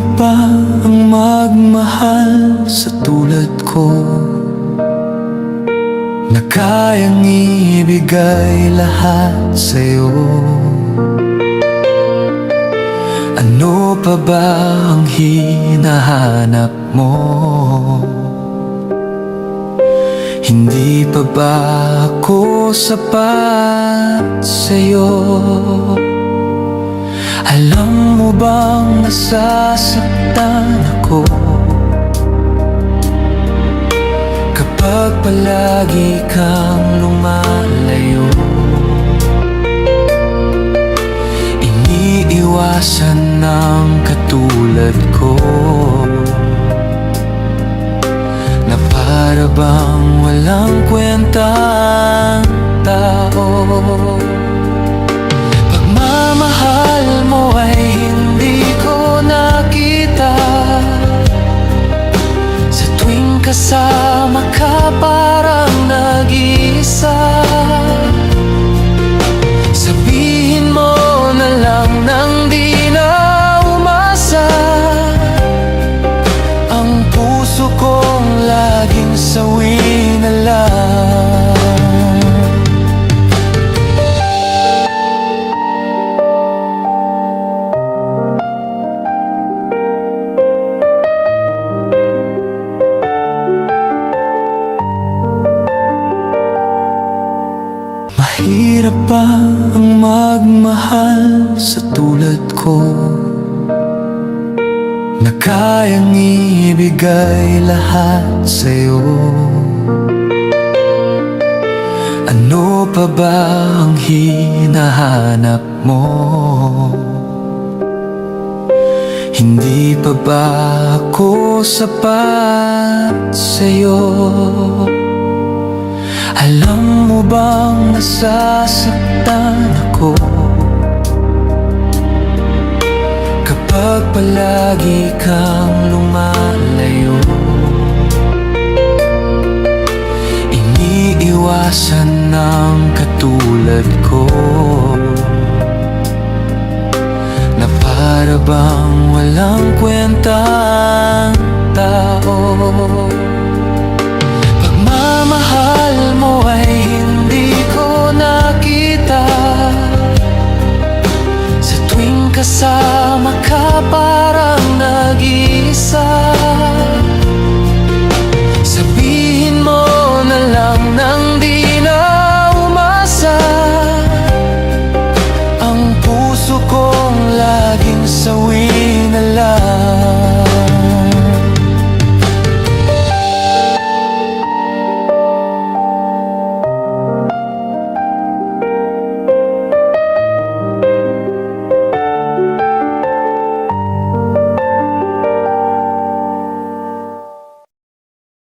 Mahirap ba ang magmahal sa tulad ko, na kayang ibigay lahat sa'yo? Ano pa ba ang hinahanap mo? Hindi pa ba ako sapat sa'yo? Alam mo bang nasasaktan ako kapag palagi kang lumalayo? Iniiwasan ng katulad ko na para bang walang kwentang tao. Pagmamahal mo ay hindi ko nakita. Sa tuwing kasama ka parang nag-iisa. Sabihin mo na lang nang di na umasa. Ang puso kong laging sawi na lang. Mahirap ba ang magmahal sa tulad ko, na kayang ibigay lahat sa'yo? Ano pa ba ang hinahanap mo? Hindi pa ba ako sapat sa'yo? Alam mo bang nasasaktan ako kapag palagi kang lumalayo? Iniiwasan ng katulad ko na para bang walang kwentang tao. Pagmamahal mo ay hindi ko nakita. Sa tuwing kasama ka parang nag-iisa.